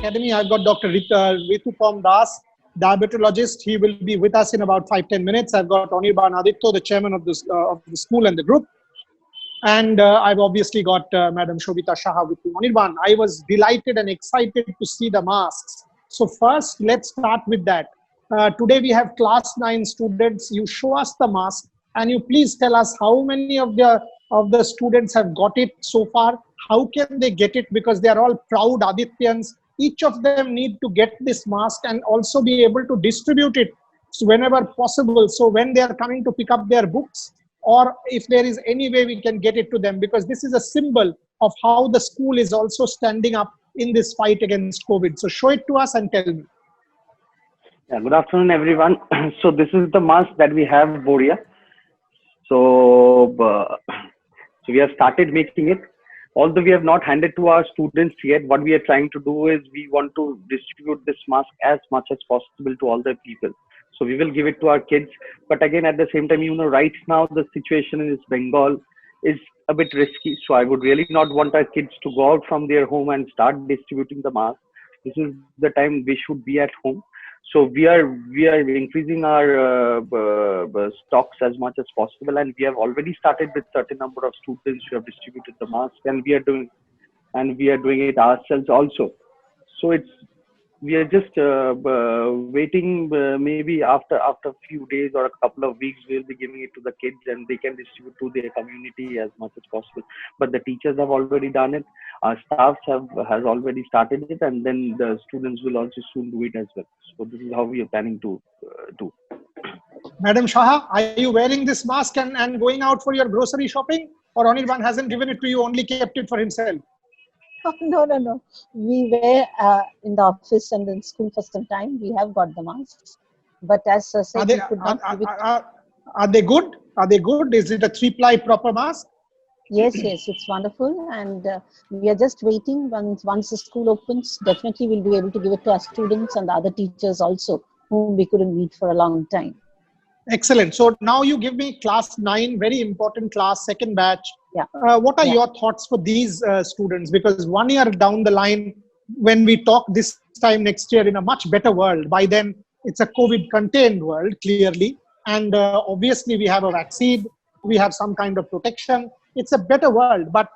Academy. I've got Dr. Ritupam Das, diabetologist. He will be with us in about 5-10 minutes. I've got Anirban Aditya, the chairman of the school and the group. And I've obviously got Madam Shobita Shah with me. Anirban, I was delighted and excited to see the masks. So first, let's start with that. Today we have class 9 students. You show us the mask and you please tell us how many of the students have got it so far. How can they get it? Because they are all proud Adityans. Each of them need to get this mask and also be able to distribute it whenever possible. So when they are coming to pick up their books, or if there is any way we can get it to them, because this is a symbol of how the school is also standing up in this fight against COVID. So show it to us and tell me. Yeah, good afternoon, everyone. So this is the mask that we have, Boria. So we have started making it. Although we have not handed to our students yet, what we are trying to do is we want to distribute this mask as much as possible to all the people. So we will give it to our kids. But again, at the same time, right now the situation in Bengal is a bit risky. So I would really not want our kids to go out from their home and start distributing the mask. This is the time we should be at home. So we are increasing our stocks as much as possible, and we have already started with certain number of students who have distributed the mask, and we are doing it ourselves also. So we are just waiting. Maybe after a few days or a couple of weeks, we'll be giving it to the kids, and they can distribute to their community as much as possible. But the teachers have already done it. Our staff has already started it, and then the students will also soon do it as well. So this is how we are planning to do. Madam Shah, are you wearing this mask and going out for your grocery shopping? Or Anirban hasn't given it to you, only kept it for himself? No. We were in the office and in school for some time. We have got the masks. But as I said, are they good? Are they good? Is it a 3-ply proper mask? Yes, it's wonderful. And we are just waiting. Once the school opens, definitely we'll be able to give it to our students and the other teachers also, whom we couldn't meet for a long time. Excellent. So now you give me class 9, very important class, second batch. Yeah. What are your thoughts for these students? Because 1 year down the line, when we talk this time next year in a much better world, by then it's a COVID contained world, clearly. And obviously we have a vaccine, we have some kind of protection. It's a better world, but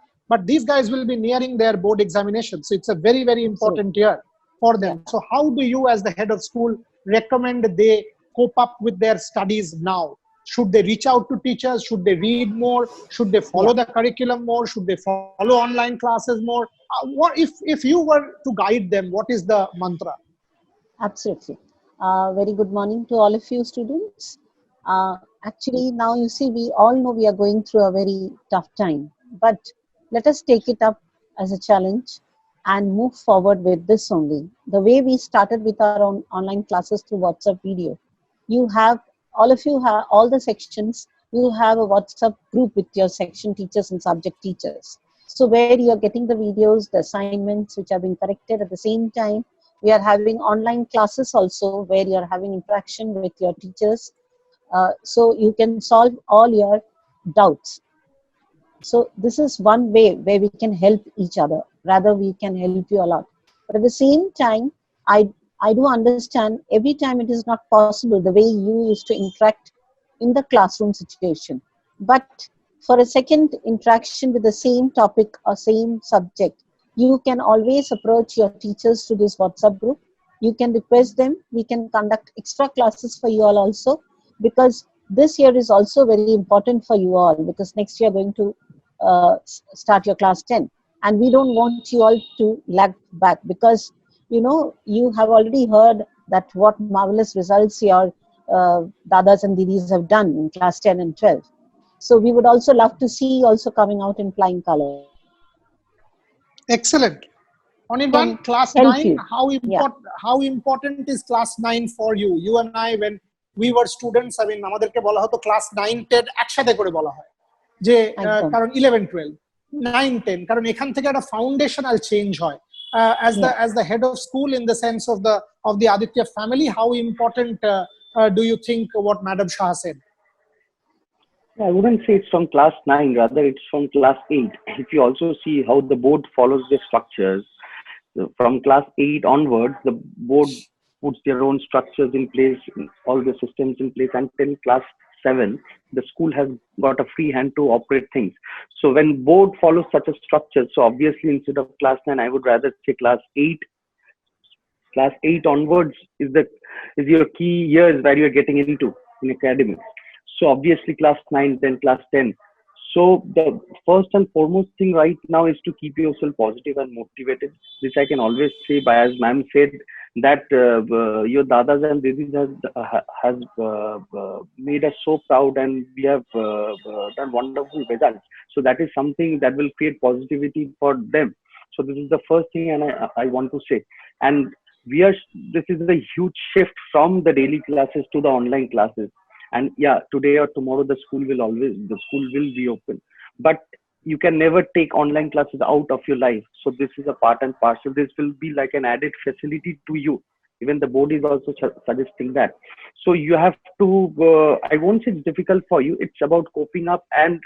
these guys will be nearing their board examinations. So it's a very, very important year for them. Yeah. So how do you as the head of school recommend they cope up with their studies now? Should they reach out to teachers? Should they read more? Should they follow the curriculum more? Should they follow online classes more? What if you were to guide them, what is the mantra? Absolutely. Very good morning to all of you students. Actually, now you see, we all know we are going through a very tough time, but let us take it up as a challenge and move forward with this only. The way we started with our own online classes through WhatsApp video, all of you have all the sections, you have a WhatsApp group with your section teachers and subject teachers. So where you are getting the videos, the assignments which are being corrected at the same time, we are having online classes also where you are having interaction with your teachers. So you can solve all your doubts. So this is one way where we can help each other. Rather, we can help you a lot. But at the same time, I do understand every time it is not possible the way you used to interact in the classroom situation. But for a second interaction with the same topic or same subject, you can always approach your teachers through this WhatsApp group. You can request them. We can conduct extra classes for you all also, because this year is also very important for you all, because next year going to start your class 10. And we don't want you all to lag back, because you have already heard that what marvelous results your dadas and didis have done in class 10 and 12. So we would also love to see you also coming out in flying colors. Excellent. Anirban, class 9, how important is class 9 for you? You and I, when we were students, I mean, আমাদেরকে বলা হতো class 9, 10 একসাথে করে বলা হয় যে কারণ 11, 12, 9, 10 কারণ এখান থেকে একটা foundational change হয়. As the head of school, in the sense of the Aditya family, how important do you think what Madam Shah said? I wouldn't say it's from class 9, rather it's from class 8. If you also see how the board follows the structures, from class 8 onwards, the board puts their own structures in place, all the systems in place, until class 7, the school has got a free hand to operate things. So when board follows such a structure, so obviously instead of class 9, I would rather say class 8. Class 8 onwards is your key years where you're getting into in academics. So obviously class 9, then class 10. So the first and foremost thing right now is to keep yourself positive and motivated. This I can always say, by as ma'am said, that your dadas and didis has made us so proud, and we have done wonderful results. So that is something that will create positivity for them. So this is the first thing, and I want to say. And this is a huge shift from the daily classes to the online classes. And yeah, today or tomorrow the school will be open, but you can never take online classes out of your life. So this is a part and parcel. This will be like an added facility to you. Even the board is also suggesting that. So you have to, I won't say it's difficult for you. It's about coping up and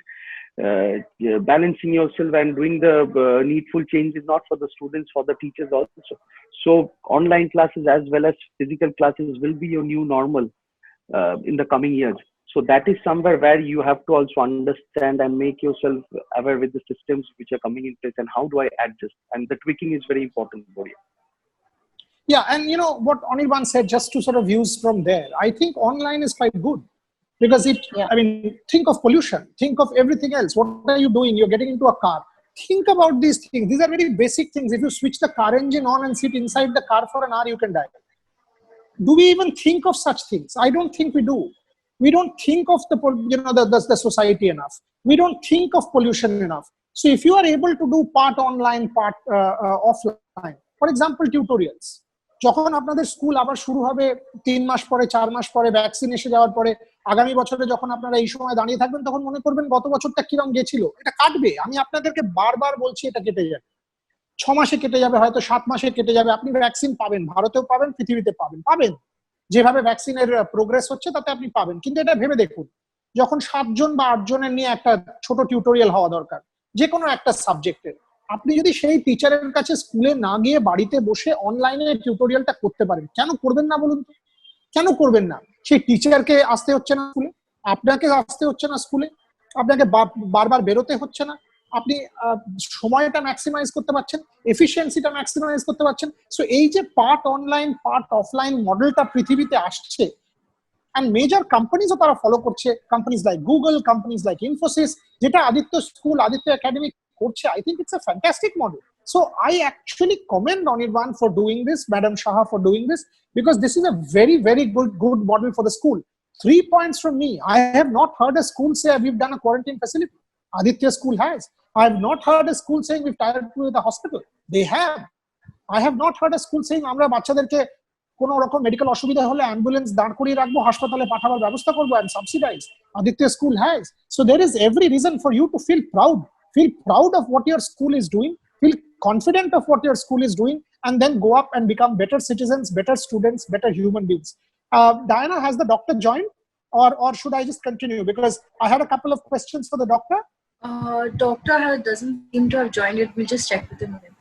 balancing yourself and doing the needful changes, not for the students, for the teachers also. So online classes as well as physical classes will be your new normal in the coming years. So that is somewhere where you have to also understand and make yourself aware with the systems which are coming in place, and how do I adjust. And the tweaking is very important for you. Yeah, and you know what Anirban said, just to sort of use from there, I think online is quite good, because I mean, think of pollution, think of everything else. What are you doing? You're getting into a car. Think about these things. These are very basic things. If you switch the car engine on and sit inside the car for an hour, you can die. Do we even think of such things? I don't think we do. We don't think of the society enough. We don't think of pollution enough. So if you are able to do part online, part offline, for example, tutorials. যখন আপনাদের school আবার শুরু হবে 3 মাস পরে 4 মাস পরে vaccine এসে যাওয়ার পরে, আগামী বছরে যখন আপনারা এই সময় দাঁড়িয়ে থাকবেন, তখন মনে করবেন গত বছরটা কিরকম গেছিল। এটা কাটবে, আমি আপনাদেরকে বারবার বলছি, এটা কেটে যাবে। 6 মাসে কেটে যাবে, হয়তো 7 মাসে কেটে যাবে। আপনি ভ্যাকসিন পাবেন, ভারতেও পাবেন, পৃথিবীতে পাবেন। যেভাবে ভ্যাকসিনের প্রোগ্রেস হচ্ছে তাতে আপনি পাবেন। কিন্তু এটা ভেবে দেখুন, যখন 7 জন বা 8 জনের নিয়ে একটা ছোট টিউটোরিয়াল হওয়া দরকার যে কোনো একটা সাবজেক্টের, আপনি যদি সেই টিচারের কাছে স্কুলে না গিয়ে বাড়িতে বসে অনলাইনে টিউটোরিয়ালটা করতে পারেন, কেন করবেন না বলুন তো? কেন করবেন না? সেই টিচারকে আসতে হচ্ছে না স্কুলে, আপনাকে আসতে হচ্ছে না স্কুলে, আপনাকে বারবার বেরোতে হচ্ছে না, আপনি সময়টা ম্যাক্সিমাইজ করতে পারছেন, এফিসিয়েন্সিটা ম্যাক্সিমাইজ করতে পারছেন। সো এই যে পার্ট অনলাইন পার্ট অফলাইন মডেলটা পৃথিবীতে আসছে, and major companies তারা ফলো করছে, companies like Google, companies like Infosys, যেটা আদিত্য স্কুল, আদিত্য একাডেমি করছে, I think it's a fantastic model. So I actually commend Anirban for doing this, Madam Shah for doing this, because this is a very, very good model for the school. 3 points from me. I have not heard a school say we've done a quarantine facility. Aditya school has. I have not heard a school saying we've tied up with the hospital. They have. I have not heard a school saying আমরা বাচ্চাদেরকে কোনো রকম medical অসুবিধা হলে ambulance দাঁড় করিয়ে রাখবো, হাসপাতালে পাঠাবার ব্যবস্থা করবো, and subsidize. Aditya school has. So there is every reason for you to feel proud of what your school is doing, feel confident of what your school is doing, and then go up and become better citizens, better students, better human beings. Diana, has the doctor joined, or should I just continue? Because I had a couple of questions for the doctor. Doctor doesn't seem to have joined it. We'll just check with him again.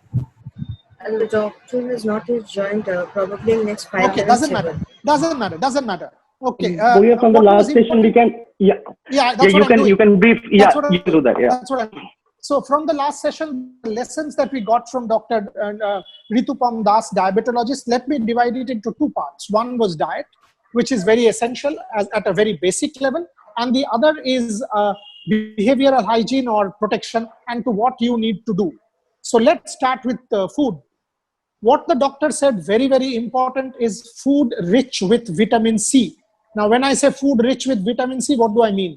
The doctor has not yet joined, probably in next 5 okay, minutes. Doesn't matter. Okay. From the last session, we can, you can brief. Yeah, you can do that. Yeah. That's what I'm doing. So from the last session, the lessons that we got from Dr. Ritupam Das, diabetologist, let me divide it into 2 parts. One was diet, which is very essential at a very basic level, and the other is behavioral hygiene or protection, and to what you need to do. So let's start with food. What the doctor said, very, very important, is food rich with vitamin C. Now, when I say food rich with vitamin C, what do I mean?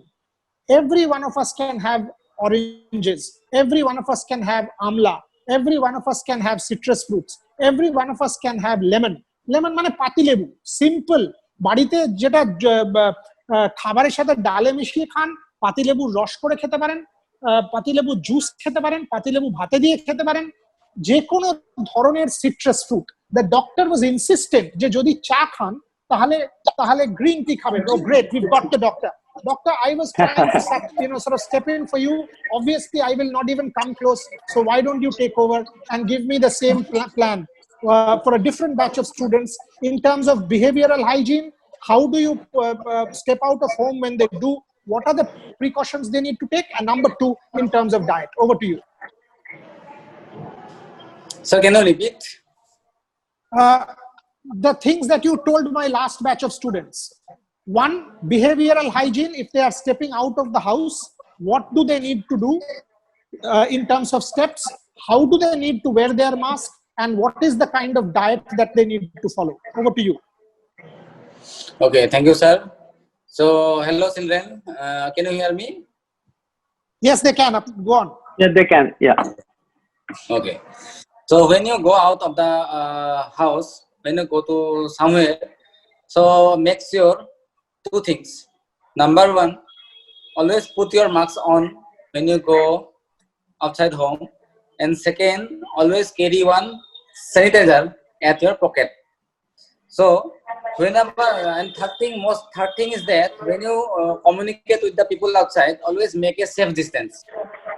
Every one of us can have oranges. Every one of us can have amla. Every one of us can have citrus fruits. Every one of us can have lemon. Lemon মানে পাতি লেবু, simple. বাড়িতে যেটা খাবারের সাথে ডালে মিশিয়ে খান, পাতি লেবুর রস করে খেতে পারেন, পাতি লেবু জুস খেতে পারেন, পাতি লেবু ভাতে দিয়ে খেতে পারেন, যে কোনো ধরনের citrus fruit. The doctor was insistent যে যদি চা খান তাহলে গ্রিন টি খাবেন। Oh great, we've got the doctor. Doctor, I was trying to sort of step in for you. Obviously, I will not even come close. So why don't you take over and give me the same plan? for a different batch of students in terms of behavioral hygiene. How do you step out of home when they do? What are the precautions they need to take? And number two, in terms of diet. Over to you. So can you repeat? The things that you told my last batch of students. One, behavioral hygiene. If they are stepping out of the house, what do they need to do in terms of steps? How do they need to wear their mask? And what is the kind of diet that they need to follow? Over to you. Okay, thank you, sir. So, hello, children. Can you hear me? Yes, they can. Go on. Yeah, they can. Yeah. Okay. So, when you go out of the house, when you go to somewhere, so make sure two things. Number one, always put your mask on when you go outside home. And second, always carry one sanitizer at your pocket. So, whenever, and third thing is that when you communicate with the people outside, always make a safe distance.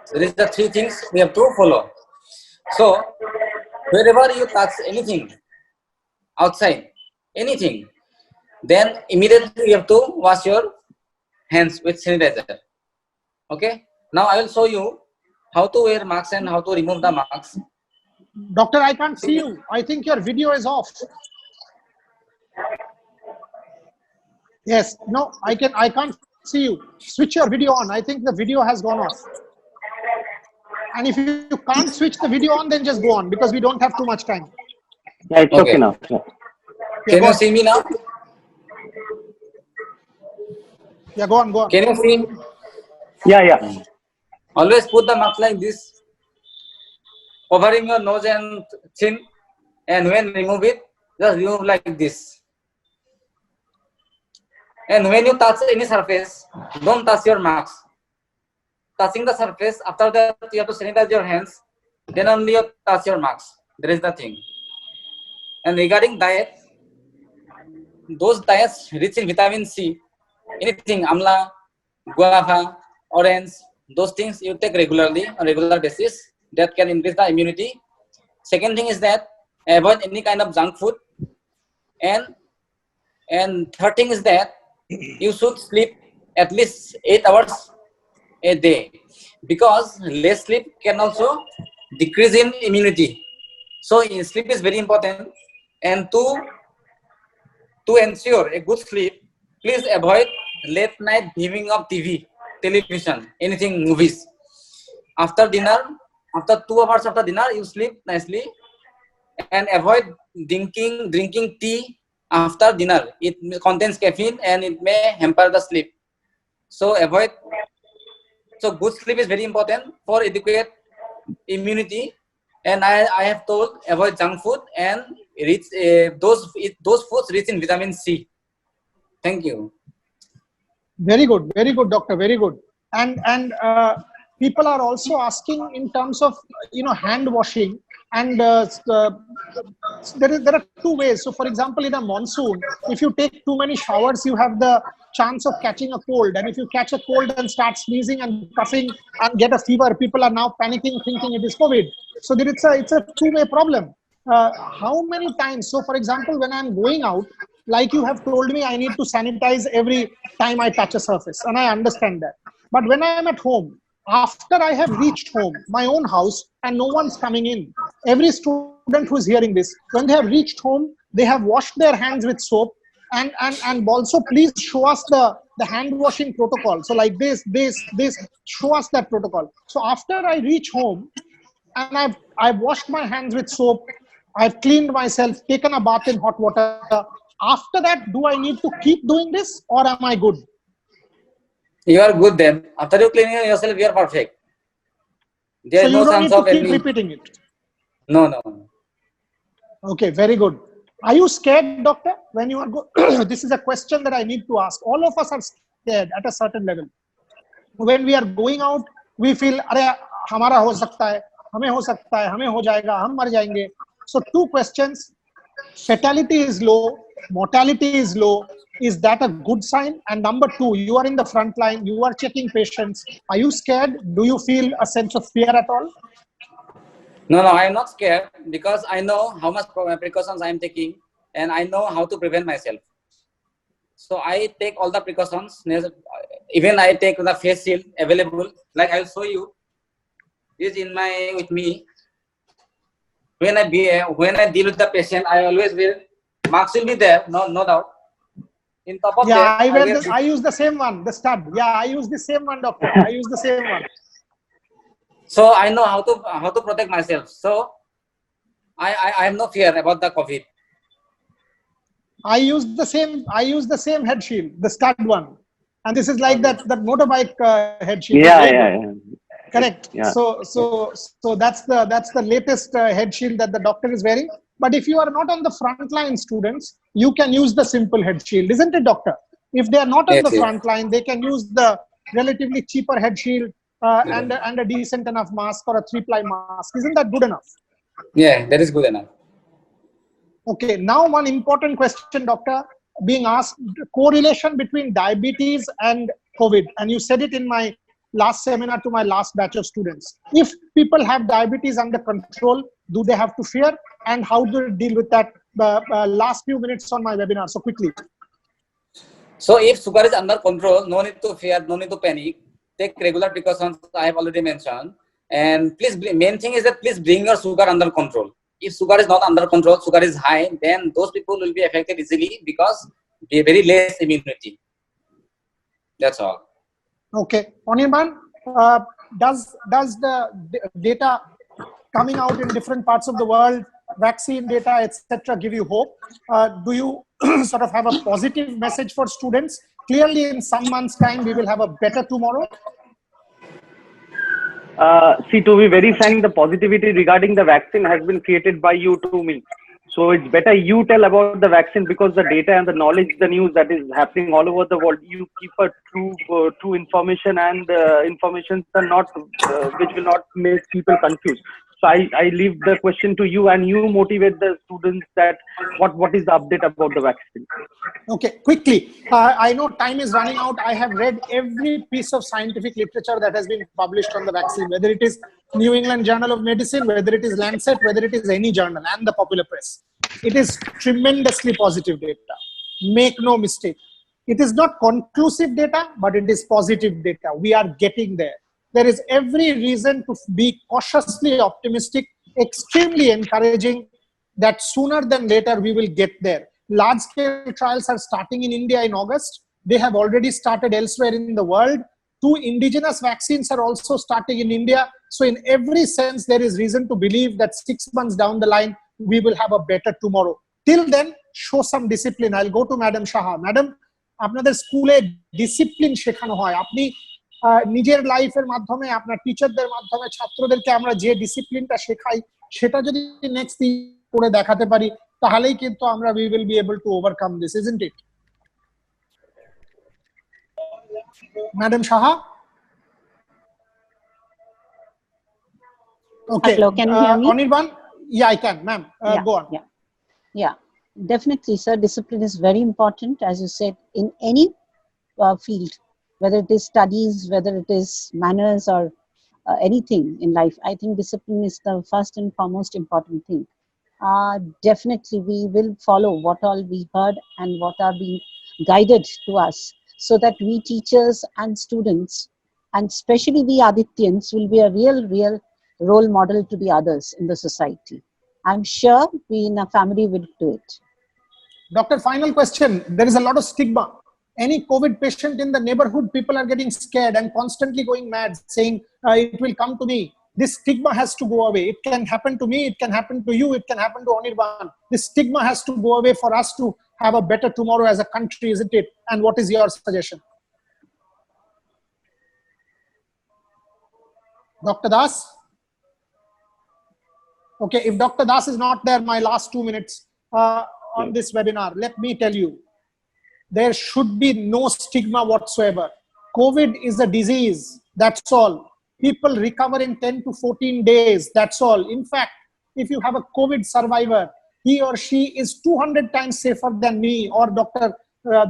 So these are the three things we have to follow. So, wherever you touch anything outside, anything, then immediately you have to wash your hands with sanitizer. Okay? Now I will show you how to wear masks and how to remove the masks. Doctor, I can't see you. I think your video is off. Yes, no, I can't see you. Switch your video on. I think the video has gone off. And if you can't switch the video on, then just go on because we don't have too much time. Yeah, it's okay now. Yeah. Can you see me now? Yeah, go on, go on. Can you see me? Yeah. Always put the mask like this, covering your nose and chin, and when remove it, just remove like this. And when you touch any surface, don't touch your mask. Touching the surface, after that you have to sanitize your hands, then only you touch your mask. That is the thing. And regarding diet, those diets rich in vitamin C, anything, amla, guava, orange, those things you take regularly on a regular basis, that can increase the immunity. Second thing is that avoid any kind of junk food. And third thing is that you should sleep at least 8 hours a day, because less sleep can also decrease in immunity. So sleep is very important, and to ensure a good sleep, please avoid late night viewing of television, anything, movies. After dinner, after 2 hours after dinner, you sleep nicely, and avoid drinking tea after dinner. It contains caffeine and it may hamper the sleep. So avoid. So good sleep is very important for adequate immunity. And I have told avoid junk food and rich those foods rich in vitamin C. Thank you. Very good, doctor. Very good. And people are also asking in terms of hand washing, and there are two ways. So, for example, in a monsoon, if you take too many showers, you have the chance of catching a cold. And if you catch a cold and start sneezing and coughing and get a fever, people are now panicking, thinking it is COVID. So it's a two-way problem. How many times? So, for example, when I'm going out, like you have told me, I need to sanitize every time I touch a surface, and I understand that. But when I am at home, after I have reached home, my own house, and no one's coming in, every student who is hearing this, when they have reached home, they have washed their hands with soap, and also please show us the hand washing protocol. So like this, show us that protocol. So after I reach home, and I've washed my hands with soap, I've cleaned myself, taken a bath in hot water. After that, do I need to keep doing this, or am I good? You are good then. After you cleaning yourself, you are perfect. There is So no you don't chance need to of keep any. repeating it. No. Okay, very good. Are you scared, doctor, when you are this is a question that I need to ask. All of us are scared at a certain level. When we are going out, we feel, "Arey, hamara ho sakta hai, hame ho sakta hai, hame ho jayega, hum mar jayenge." So two questions. Fatality is low, mortality is low. Is that a good sign? And number two, you are in the front line, you are checking patients. Are you scared? Do you feel a sense of fear at all? No, I am not scared because I know how much precautions I am taking and I know how to prevent myself. So I take all the precautions. Even I take the face shield available. Like I'll show you. Is with me. When I deal with the patient, I always wear mask will be there. No doubt. In top of Yeah, that, I use the same one, the stud. Yeah, I use the same one, doctor. I use the same one. So I know how to protect myself. So I have no fear about the COVID. I use the same head shield, the stud one, and this is like that motorbike head shield. Yeah. Correct. Yeah. So that's the latest head shield that the doctor is wearing. But if you are not on the front line, students, you can use the simple head shield, isn't it, doctor? If they are not on the front line, they can use the relatively cheaper head shield and a decent enough mask or a 3-ply mask. Isn't that good enough? Yeah, that is good enough. Okay, now one important question, doctor, being asked: correlation between diabetes and COVID. And you said it in my last seminar to my last batch of students. If people have diabetes under control, do they have to fear? And how do they deal with that? Last few minutes on my webinar, so quickly. So if sugar is under control, no need to fear, no need to panic. Take regular precautions I have already mentioned. And please, main thing is that please bring your sugar under control. If sugar is not under control, sugar is high, then those people will be affected easily because they very less immunity. That's all. Okay, Anirban, does the data coming out in different parts of the world, vaccine data, etc., give you hope? Do you sort of have a positive message for students? Clearly, in some months' time, we will have a better tomorrow. See, to be very frank, the positivity regarding the vaccine has been created by you to me. So it's better you tell about the vaccine, because the data and the knowledge, the news that is happening all over the world, you keep a true information, and information are not which will not make people confused. So I leave the question to you, and you motivate the students that what is the update about the vaccine. Okay, quickly. I know time is running out. I have read every piece of scientific literature that has been published on the vaccine, whether it is New England Journal of Medicine, whether it is Lancet, whether it is any journal, and the popular press. It is tremendously positive data. Make no mistake. It is not conclusive data, but it is positive data. We are getting there. There is every reason to be cautiously optimistic, extremely encouraging that sooner than later we will get there. Large-scale trials are starting in India in August. They have already started elsewhere in the world. 2 indigenous vaccines are also starting in India. So in every sense, there is reason to believe that 6 months down the line, we will have a better tomorrow. Till then, show some discipline. I'll go to Madam Shaha. Madam, আপনাদের স্কুলে discipline শেখানো হয়, আপনি নিজের লাইফের মাধ্যমে আপনার টিচারদের মাধ্যমে ছাত্রদেরকে আমরা যে ডিসিপ্লিনটা শেখাই সেটা যদি নেক্সট করে দেখাতে পারি তাহলেই কিন্তু আমরা we will be able to overcome this, isn't it? Madam Shaha? Okay. Hello, can you hear me? Anirban? Yeah, I can, ma'am. Go on. Yeah, definitely, sir. Discipline is very important, as you said, in any field, whether it is studies, whether it is manners or anything in life. I think discipline is the first and foremost important thing. Definitely, we will follow what all we heard and what are being guided to us, so that we teachers and students, and especially we Adityans, will be a real role model to the others in the society. I'm sure we in our family will do it. Doctor, final question. There is a lot of stigma. Any COVID patient in the neighborhood, people are getting scared and constantly going mad, saying it will come to me. This stigma has to go away. It can happen to me, it can happen to you, it can happen to Anirban. This stigma has to go away for us to have a better tomorrow as a country, isn't it? And what is your suggestion? Dr. Das? Okay, if Dr. Das is not there, my last 2 minutes on this webinar, let me tell you, there should be no stigma whatsoever. COVID is a disease, that's all. People recover in 10 to 14 days, that's all. In fact, if you have a COVID survivor, he or she is 200 times safer than me or Dr.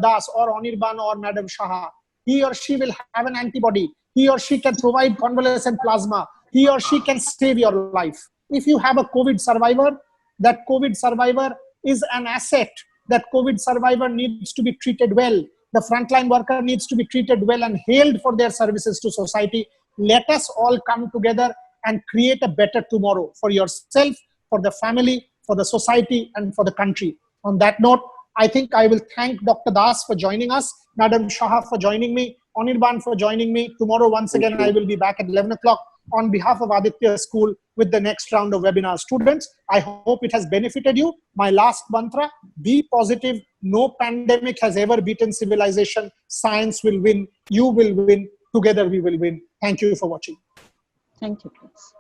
Das or Anirban or Madam Shaha. He or she will have an antibody. He or she can provide convalescent plasma. He or she can save your life. If you have a COVID survivor, that COVID survivor is an asset. That COVID survivor needs to be treated well. The frontline worker needs to be treated well and hailed for their services to society. Let us all come together and create a better tomorrow for yourself, for the family, for the society, and for the country. On that note, I think I will thank Dr. Das for joining us, Madam Shah for joining me, Anirban for joining me. Tomorrow, once again, I will be back at 11 o'clock on behalf of Aditya School with the next round of webinar. Students, I hope it has benefited you. My last mantra, be positive. No pandemic has ever beaten civilization. Science will win. You will win. Together we will win. Thank you for watching. Thank you, please.